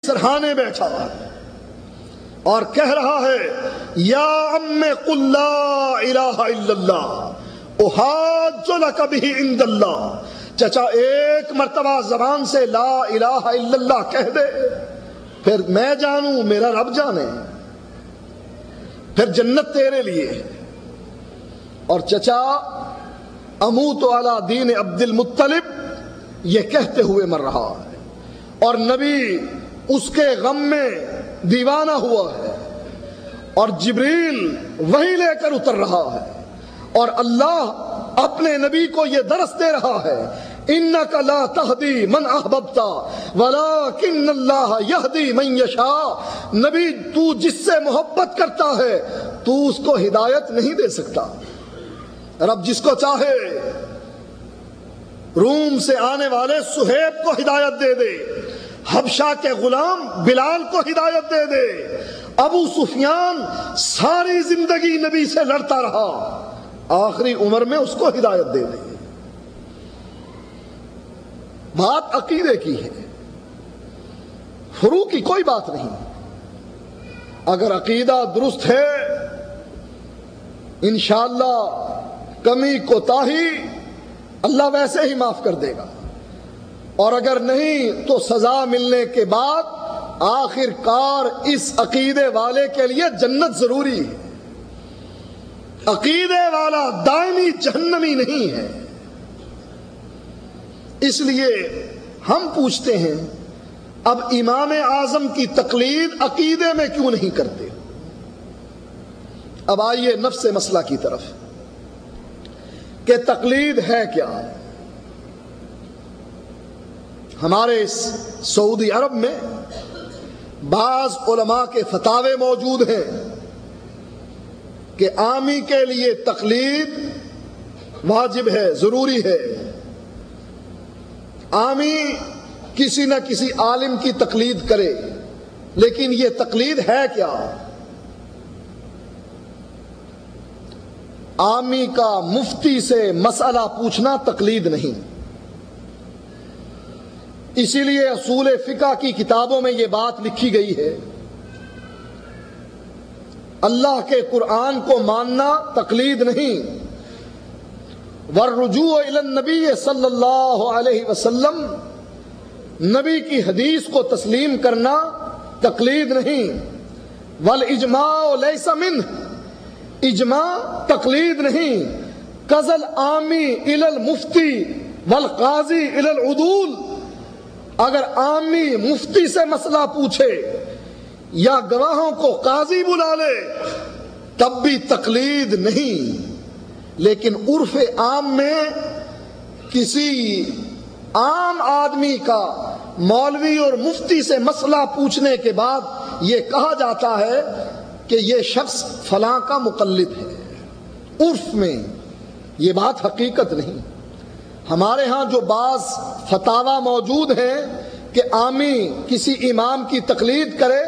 سرہانے بیٹھا اور کہہ رہا ہے یا ام قل لا الہ الا اللہ احاج لک بہ عند اللہ، چچا ایک مرتبہ زبان سے لا الہ الا اللہ کہہ دے، پھر میں جانوں میرا رب جانے، پھر جنت تیرے لیے۔ اور چچا اموت علی دین عبد المطلب یہ کہتے ہوئے مر رہا ہے، اور نبی اس کے غم میں دیوانہ ہوا ہے، اور جبریل وہی لے کر اتر رہا ہے، اور اللہ اپنے نبی کو یہ درس دے رہا ہے انک لا تہدی من احببت ولکن اللہ یہدی من یشاء۔ نبی تو جس سے محبت کرتا ہے تو اس کو ہدایت نہیں دے سکتا، رب جس کو چاہے روم سے آنے والے سہیب کو ہدایت دے دے، حبشہ کے غلام بلال کو ہدایت دے دے، ابو سفیان ساری زندگی نبی سے لڑتا رہا، آخری عمر میں اس کو ہدایت دے دے۔ بات عقیدے کی ہے، فروع کی کوئی بات نہیں۔ اگر عقیدہ درست ہے انشاءاللہ کمی کوتاہی اللہ ویسے ہی معاف کر دے گا، اور اگر نہیں تو سزا ملنے کے بعد آخر کار اس عقیدے والے کے لیے جنت ضروری ہے۔ عقیدے والا دائمی جہنمی نہیں ہے۔ اس لیے ہم پوچھتے ہیں اب امام اعظم کی تقلید عقیدے میں کیوں نہیں کرتے؟ اب آئیے نفس مسئلہ کی طرف کہ تقلید ہے کیا۔ ہمارے اس سعودی عرب میں بعض علماء کے فتاوے موجود ہیں کہ عامی کے لیے تقلید واجب ہے، ضروری ہے، عامی کسی نہ کسی عالم کی تقلید کرے، لیکن یہ تقلید ہے کیا؟ عامی کا مفتی سے مسئلہ پوچھنا تقلید نہیں۔ اسی لیے اصول فقہ کی کتابوں میں یہ بات لکھی گئی ہے اللہ کے قرآن کو ماننا تقلید نہیں، والرجوع الی النبی صلی اللہ علیہ وسلم، نبی کی حدیث کو تسلیم کرنا تقلید نہیں، والاجماع لیس منہ، اجماع تقلید نہیں، قضل عامی الی المفتی والقاضی الی العدول، اگر عامی مفتی سے مسئلہ پوچھے یا گواہوں کو قاضی بلا لے تب بھی تقلید نہیں، لیکن عرف عام میں کسی عام آدمی کا مولوی اور مفتی سے مسئلہ پوچھنے کے بعد یہ کہا جاتا ہے کہ یہ شخص فلاں کا مقلد ہے، عرف میں یہ بات حقیقت نہیں۔ ہمارے ہاں جو بعض فتاوی موجود ہیں کہ عامی کسی امام کی تقلید کرے،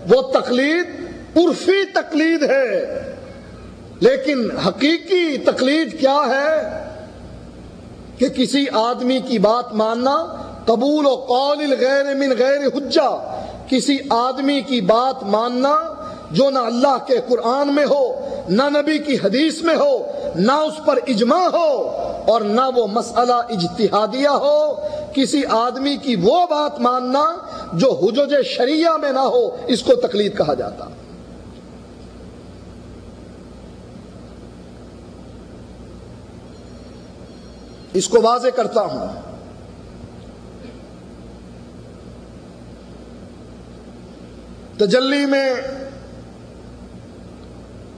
وہ تقلید عرفی تقلید ہے، لیکن حقیقی تقلید کیا ہے کہ کسی آدمی کی بات ماننا، قبول و قول الغیر من غیر حجہ، کسی آدمی کی بات ماننا جو نہ اللہ کے قرآن میں ہو، نہ نبی کی حدیث میں ہو، نہ اس پر اجماع ہو، اور نہ وہ مسئلہ اجتہادیہ ہو، کسی آدمی کی وہ بات ماننا جو حجج شریعہ میں نہ ہو، اس کو تقلید کہا جاتا۔ اس کو واضح کرتا ہوں، تجلی میں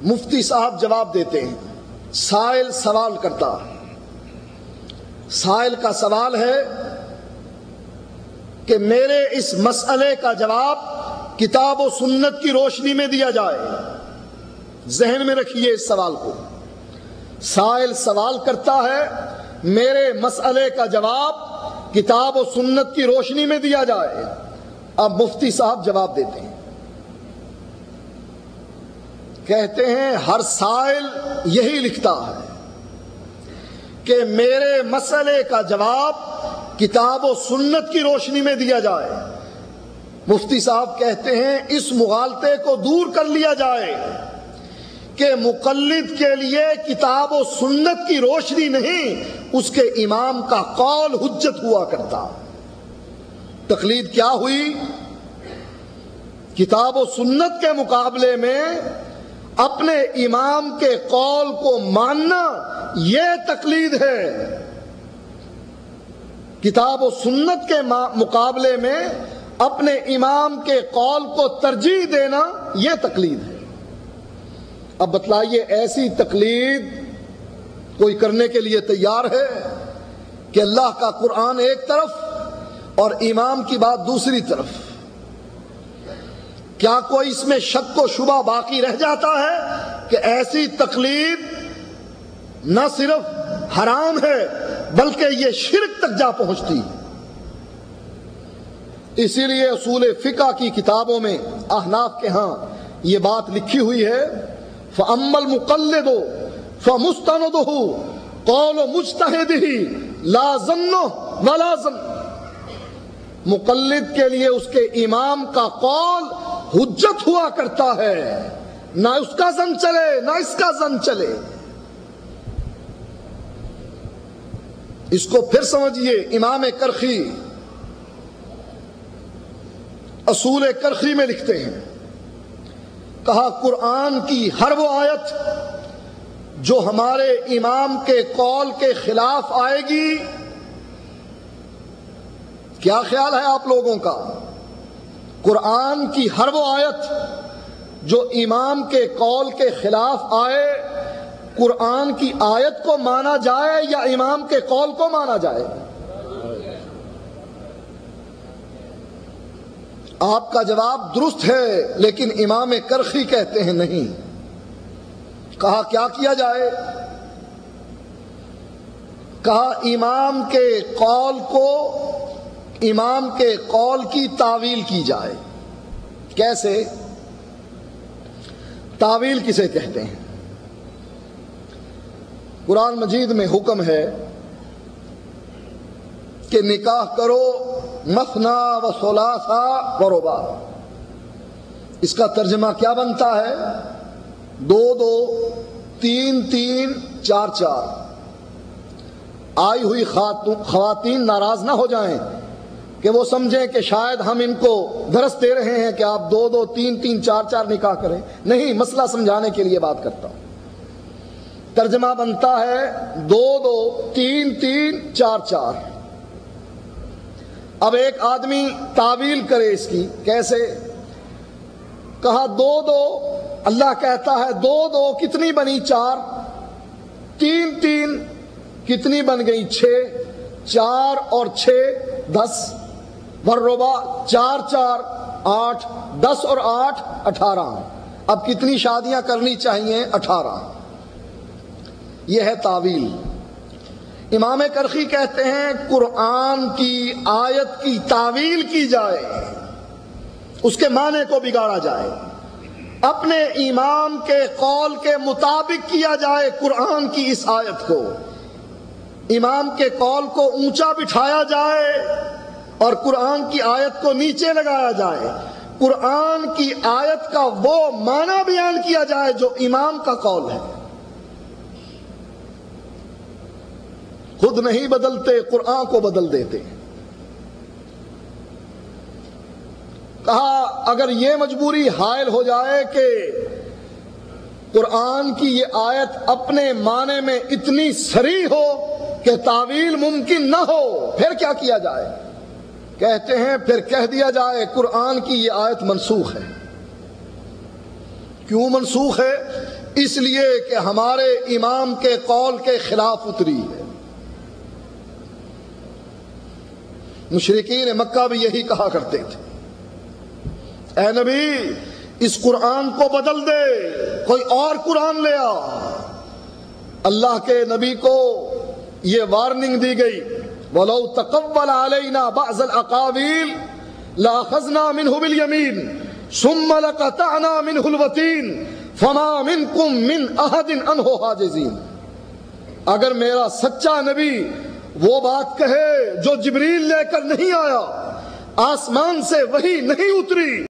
مفتی صاحب جواب دیتے ہیں، سائل سوال کرتا، سائل کا سوال ہے کہ میرے اس مسئلے کا جواب کتاب و سنت کی روشنی میں دیا جائے۔ ذہن میں رکھیے اس سوال کو، سائل سوال کرتا ہے میرے مسئلے کا جواب کتاب و سنت کی روشنی میں دیا جائے۔ اب مفتی صاحب جواب دیتے ہیں، کہتے ہیں ہر سائل یہی لکھتا ہے کہ میرے مسئلے کا جواب کتاب و سنت کی روشنی میں دیا جائے۔ مفتی صاحب کہتے ہیں اس مغالطے کو دور کر لیا جائے کہ مقلد کے لیے کتاب و سنت کی روشنی نہیں، اس کے امام کا قول حجت ہوا کرتا۔ تقلید کیا ہوئی؟ کتاب و سنت کے مقابلے میں اپنے امام کے قول کو ماننا، یہ تقلید ہے۔ کتاب و سنت کے مقابلے میں اپنے امام کے قول کو ترجیح دینا، یہ تقلید ہے۔ اب بتلائیے ایسی تقلید کوئی کرنے کے لیے تیار ہے کہ اللہ کا قرآن ایک طرف اور امام کی بات دوسری طرف؟ کیا کوئی اس میں شک و شبہ باقی رہ جاتا ہے کہ ایسی تقلید نہ صرف حرام ہے بلکہ یہ شرک تک جا پہنچتی؟ اسی لیے اصول فقہ کی کتابوں میں احناف کے ہاں یہ بات لکھی ہوئی ہے، فَأَمَّا الْمُقَلِّدُ فَمُسْتَنَدُهُ قَوْلُ مُجْتَهِدِهِ لَا ظَنُّهُ وَلَا ظَنُّ۔ مقلد کے لیے اس کے امام کا قول حجت ہوا کرتا ہے، نہ اس کا ظن چلے نہ اس کا ظن چلے۔ اس کو پھر سمجھیے، امام کرخی اصول کرخی میں لکھتے ہیں، کہا قرآن کی ہر وہ آیت جو ہمارے امام کے قول کے خلاف آئے گی، کیا خیال ہے آپ لوگوں کا؟ قرآن کی ہر وہ آیت جو امام کے قول کے خلاف آئے، قرآن کی آیت کو مانا جائے یا امام کے قول کو مانا جائے؟ آپ کا جواب درست ہے، لیکن امام کرخی کہتے ہیں نہیں۔ کہا کیا کیا جائے؟ کہا امام کے قول کو، امام کے قول کی تعویل کی جائے۔ کیسے؟ تعویل کسے کہتے ہیں؟ قرآن مجید میں حکم ہے کہ نکاح کرو مثنا و ثلاثا و رباع۔ اس کا ترجمہ کیا بنتا ہے؟ دو دو، تین تین، چار چار۔ آئی ہوئی خواتین ناراض نہ ہو جائیں کہ وہ سمجھیں کہ شاید ہم ان کو درس دے رہے ہیں کہ آپ دو دو، تین تین، چار چار نکاح کریں۔ نہیں، مسئلہ سمجھانے کے لیے بات کرتا ہوں۔ ترجمہ بنتا ہے دو دو، تین تین، چار چار۔ اب ایک آدمی تعویل کرے اس کی، کیسے؟ کہا دو دو، اللہ کہتا ہے دو دو کتنی بنی؟ چار۔ تین تین کتنی بن گئی؟ 6۔ 4 اور 6 10۔ والرباع 4 4 8، 10 اور 8 18۔ اب کتنی شادیاں کرنی چاہیے؟ 18۔ یہ ہے تعویل۔ امام کرخی کہتے ہیں قرآن کی آیت کی تعویل کی جائے، اس کے معنی کو بگاڑا جائے، اپنے امام کے قول کے مطابق کیا جائے قرآن کی اس آیت کو، امام کے قول کو اونچا بٹھایا جائے اور قرآن کی آیت کو نیچے لگایا جائے، قرآن کی آیت کا وہ معنی بیان کیا جائے جو امام کا قول ہے۔ خود نہیں بدلتے، قرآن کو بدل دیتے۔ کہا اگر یہ مجبوری حائل ہو جائے کہ قرآن کی یہ آیت اپنے معنی میں اتنی صریح ہو کہ تعویل ممکن نہ ہو، پھر کیا کیا جائے؟ کہتے ہیں پھر کہہ دیا جائے قرآن کی یہ آیت منسوخ ہے۔ کیوں منسوخ ہے؟ اس لیے کہ ہمارے امام کے قول کے خلاف اتری ہے۔ مشرکین مکہ بھی یہی کہا کرتے تھے، اے نبی اس قرآن کو بدل دے، کوئی اور قرآن لے آ۔ اللہ کے نبی کو یہ وارننگ دی گئی، وَلَوْ تَقَوَّلَ عَلَيْنَا بَعْضَ الْأَقَاوِيلِ لَأَخَذْنَا مِنْهُ بِالْيَمِينِ ثُمَّ لَقَطَعْنَا مِنْهُ الْوَتِينَ فَمَا مِنْكُمْ مِنْ أَحَدٍ عَنْهُ حَاجِزِينَ۔ اگر میرا سچا نبی وہ بات کہے جو جبریل لے کر نہیں آیا، آسمان سے وحی نہیں اتری۔